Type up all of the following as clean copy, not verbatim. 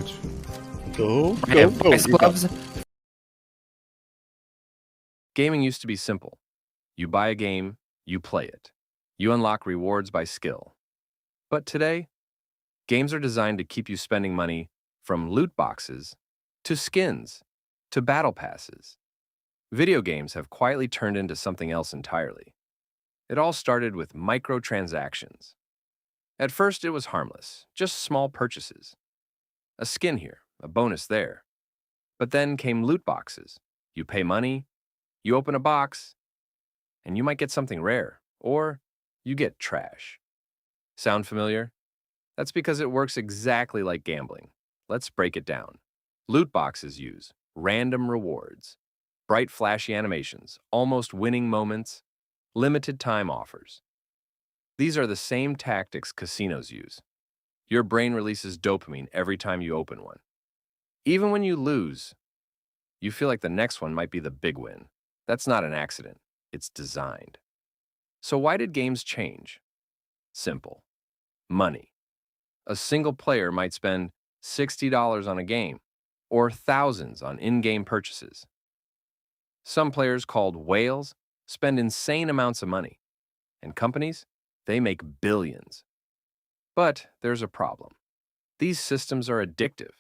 damage. Go, I go, have go. vice You got gloves. Gaming used to be simple. You buy a game, you play it. You unlock rewards by skill. But today, games are designed to keep you spending money from loot boxes to skins to battle passes. Video games have quietly turned into something else entirely. It all started with microtransactions. At first, it was harmless, just small purchases. A skin here, a bonus there. But then came loot boxes. You pay money, you open a box, and you might get something rare, or you get trash. Sound familiar? That's because it works exactly like gambling. Let's break it down. Loot boxes use random rewards, bright flashy animations, almost winning moments, limited time offers. These are the same tactics casinos use. Your brain releases dopamine every time you open one. Even when you lose, you feel like the next one might be the big win. That's not an accident. It's designed. So why did games change? Simple. Money. A single player might spend $60 on a game, or thousands on in-game purchases. Some players, called whales, spend insane amounts of money. And companies, they make billions. But there's a problem. These systems are addictive.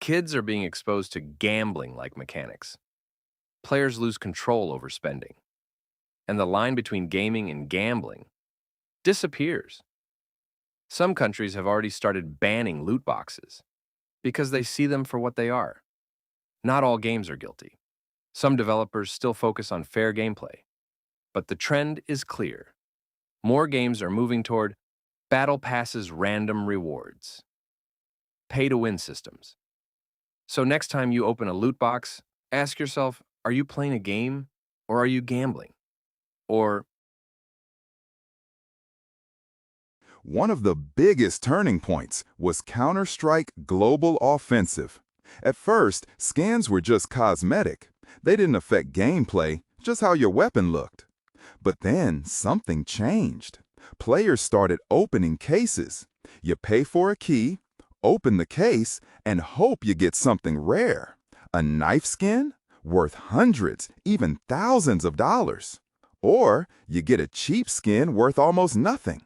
Kids are being exposed to gambling-like mechanics. Players lose control over spending. And the line between gaming and gambling disappears. Some countries have already started banning loot boxes because they see them for what they are. Not all games are guilty. Some developers still focus on fair gameplay. But the trend is clear. More games are moving toward Battle Pass's random rewards, pay-to-win systems. So next time you open a loot box, ask yourself, are you playing a game or are you gambling? Or One of the biggest turning points was Counter-Strike Global Offensive. At first, skins were just cosmetic. They didn't affect gameplay, just how your weapon looked. But then something changed. Players started opening cases. You pay for a key, open the case, and hope you get something rare. A knife skin worth hundreds, even thousands of dollars. Or you get a cheap skin worth almost nothing.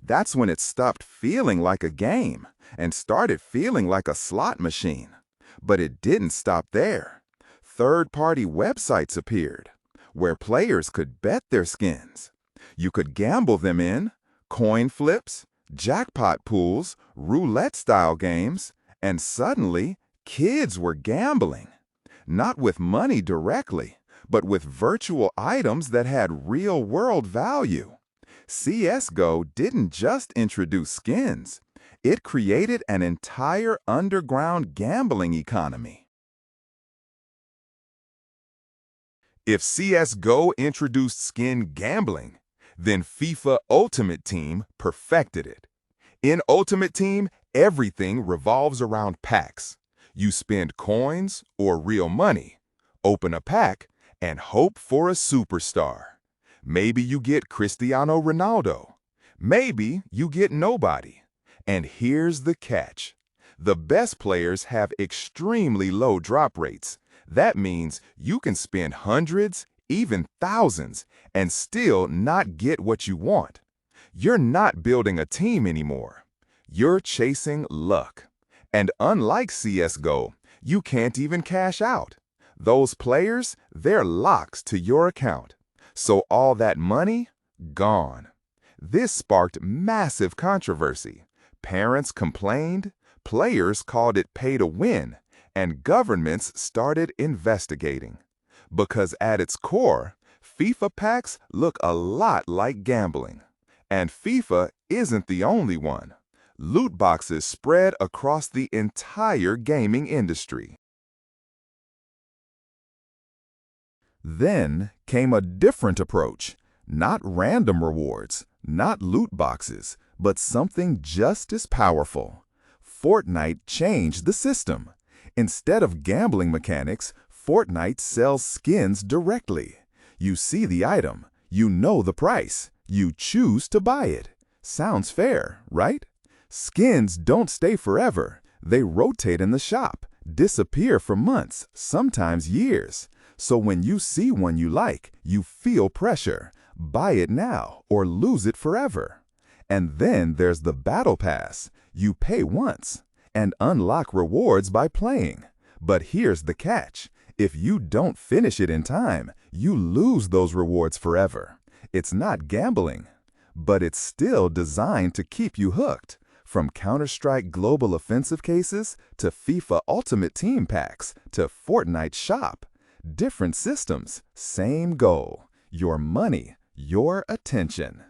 That's when it stopped feeling like a game and started feeling like a slot machine. But it didn't stop there. Third-party websites appeared, where players could bet their skins. You could gamble them in coin flips, jackpot pools, roulette-style games, and suddenly, kids were gambling. Not with money directly, but with virtual items that had real-world value. CS:GO didn't just introduce skins. It created an entire underground gambling economy. If CS:GO introduced skin gambling, then FIFA Ultimate Team perfected it. In Ultimate Team, everything revolves around packs. You spend coins or real money, open a pack, and hope for a superstar. Maybe you get Cristiano Ronaldo. Maybe you get nobody. And here's the catch. The best players have extremely low drop rates. That means you can spend hundreds, even thousands, and still not get what you want. You're not building a team anymore. You're chasing luck. And unlike CS:GO, you can't even cash out. Those players, they're locks to your account. So all that money, gone. This sparked massive controversy. Parents complained, players called it pay to win, and governments started investigating. Because at its core, FIFA packs look a lot like gambling. And FIFA isn't the only one. Loot boxes spread across the entire gaming industry. Then came a different approach. Not random rewards, not loot boxes, but something just as powerful. Fortnite changed the system. Instead of gambling mechanics, Fortnite sells skins directly. You see the item, you know the price, you choose to buy it. Sounds fair, right? Skins don't stay forever. They rotate in the shop, disappear for months, sometimes years. So when you see one you like, you feel pressure. Buy it now or lose it forever. And then there's the Battle Pass. You pay once and unlock rewards by playing. But here's the catch. If you don't finish it in time, you lose those rewards forever. It's not gambling, but it's still designed to keep you hooked. From Counter-Strike Global Offensive cases to FIFA Ultimate Team packs to Fortnite Shop. Different systems, same goal. Your money, your attention.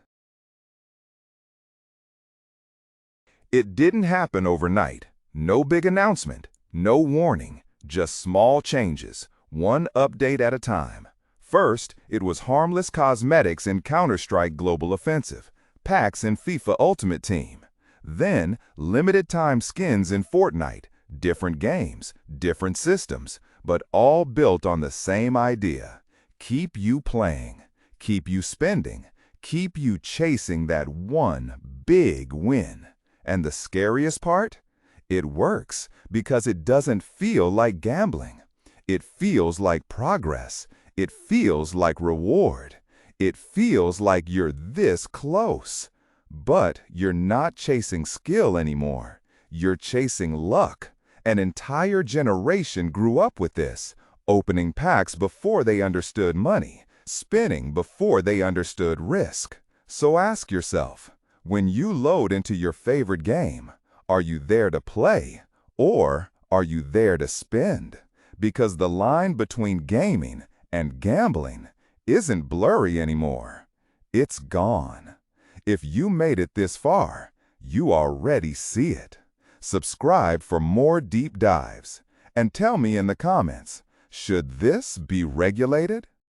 It didn't happen overnight. No big announcement, no warning, just small changes, one update at a time. First, it was harmless cosmetics in Counter-Strike Global Offensive, packs in FIFA Ultimate Team. Then, limited-time skins in Fortnite, different games, different systems, but all built on the same idea. Keep you playing, keep you spending, keep you chasing that one big win. And the scariest part? It works because it doesn't feel like gambling. It feels like progress. It feels like reward. It feels like you're this close. But you're not chasing skill anymore. You're chasing luck. An entire generation grew up with this, opening packs before they understood money, spinning before they understood risk. So ask yourself, when you load into your favorite game, are you there to play or are you there to spend? Because the line between gaming and gambling isn't blurry anymore. It's gone. If you made it this far, you already see it. Subscribe for more deep dives and tell me in the comments, should this be regulated?